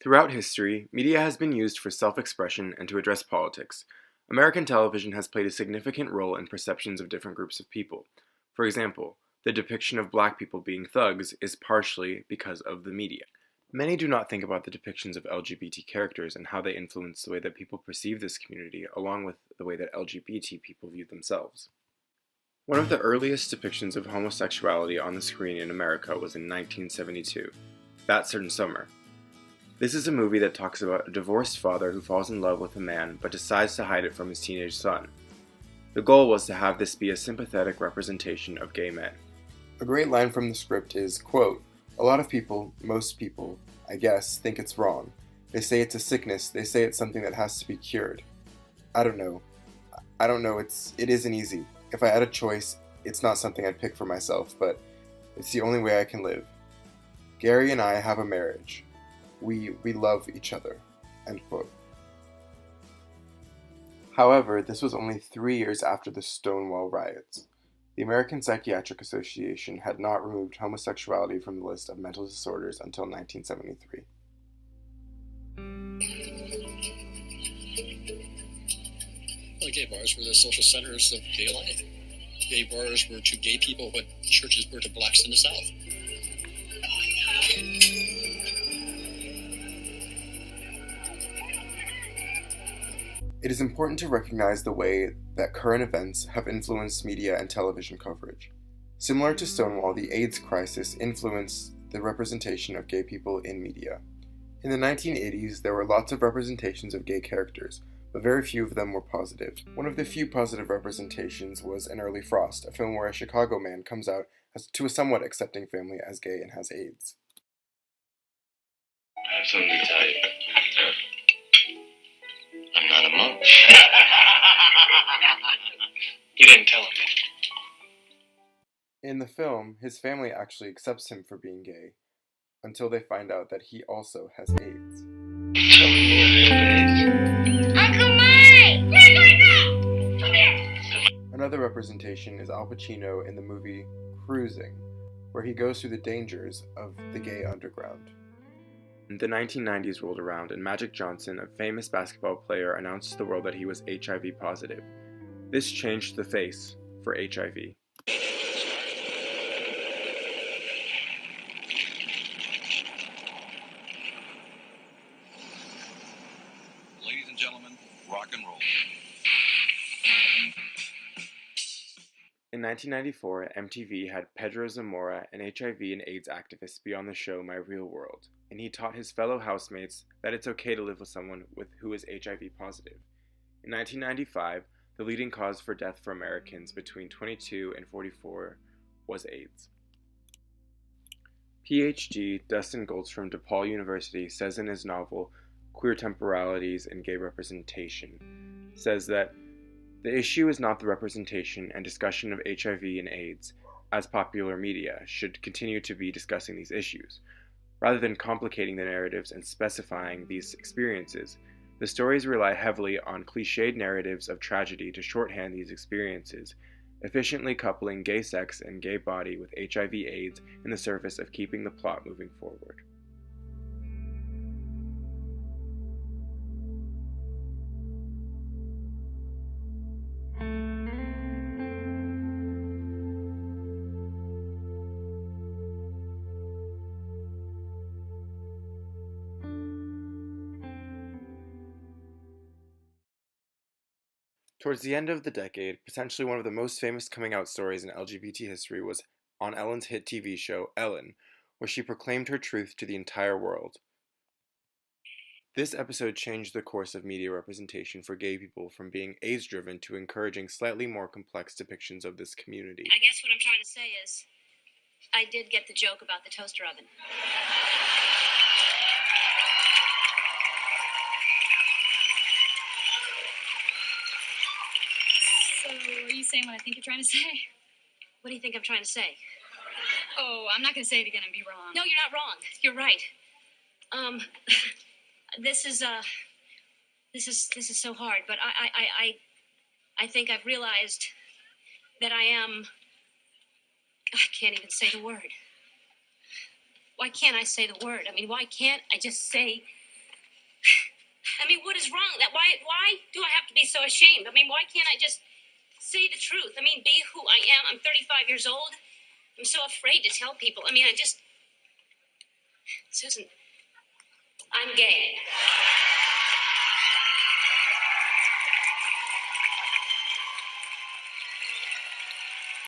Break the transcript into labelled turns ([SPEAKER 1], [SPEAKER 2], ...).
[SPEAKER 1] Throughout history, media has been used for self-expression and to address politics. American television has played a significant role in perceptions of different groups of people. For example, the depiction of black people being thugs is partially because of the media. Many do not think about the depictions of LGBT characters and how they influence the way that people perceive this community, along with the way that LGBT people view themselves. One of the earliest depictions of homosexuality on the screen in America was in 1972, That Certain Summer. This is a movie that talks about a divorced father who falls in love with a man but decides to hide it from his teenage son. The goal was to have this be a sympathetic representation of gay men. A great line from the script is, quote, "A lot of people, most people, I guess, think it's wrong. They say it's a sickness, they say it's something that has to be cured. I don't know, it isn't easy. If I had a choice, it's not something I'd pick for myself, but it's the only way I can live. Gary and I have a marriage. We love each other," end quote. However, this was only 3 years after the Stonewall riots. The American Psychiatric Association had not removed homosexuality from the list of mental disorders until 1973.
[SPEAKER 2] Well, gay bars were the social centers of gay life. Gay bars were to gay people what churches were to blacks in the South.
[SPEAKER 1] It is important to recognize the way that current events have influenced media and television coverage. Similar to Stonewall, the AIDS crisis influenced the representation of gay people in media. In the 1980s, there were lots of representations of gay characters, but very few of them were positive. One of the few positive representations was An Early Frost, a film where a Chicago man comes out to a somewhat accepting family as gay and has AIDS.
[SPEAKER 3] I have something to tell you. I'm not a monk. You didn't tell him.
[SPEAKER 1] In the film, his family actually accepts him for being gay, until they find out that he also has AIDS.
[SPEAKER 4] Uncle Mike! Where's my dog? Come here!
[SPEAKER 1] Another representation is Al Pacino in the movie Cruising, where he goes through the dangers of the gay underground. The 1990s rolled around and Magic Johnson, a famous basketball player, announced to the world that he was HIV positive. This changed the face for HIV.
[SPEAKER 5] Ladies and gentlemen, rock and roll.
[SPEAKER 1] In 1994, MTV had Pedro Zamora, an HIV and AIDS activist, be on the show My Real World, and he taught his fellow housemates that it's okay to live with someone who is HIV positive. In 1995, the leading cause for death for Americans between 22 and 44 was AIDS. PhD Dustin Goltz from DePaul University says in his novel Queer Temporalities and Gay Representation, says that the issue is not the representation and discussion of HIV and AIDS, as popular media should continue to be discussing these issues. Rather than complicating the narratives and specifying these experiences, the stories rely heavily on cliched narratives of tragedy to shorthand these experiences, efficiently coupling gay sex and gay body with HIV/AIDS in the service of keeping the plot moving forward. Towards the end of the decade, potentially one of the most famous coming out stories in LGBT history was on Ellen's hit TV show, Ellen, where she proclaimed her truth to the entire world. This episode changed the course of media representation for gay people from being AIDS-driven to encouraging slightly more complex depictions of this community.
[SPEAKER 4] I guess what I'm trying to say is, I did get the joke about the toaster oven.
[SPEAKER 6] So, what are you saying what I think you're trying to say?
[SPEAKER 4] What do you think I'm trying to say?
[SPEAKER 6] Oh, I'm not going to say it again and be wrong.
[SPEAKER 4] No, you're not wrong. You're right. This is so hard, but I think I've realized that I can't even say the word. Why can't I say the word? I mean, why can't I just say I mean, what is wrong? Why do I have to be so ashamed? I mean, why can't I just say the truth? I mean, be who I am. I'm 35 years old. I'm so afraid to tell people. I mean, Susan, I'm gay.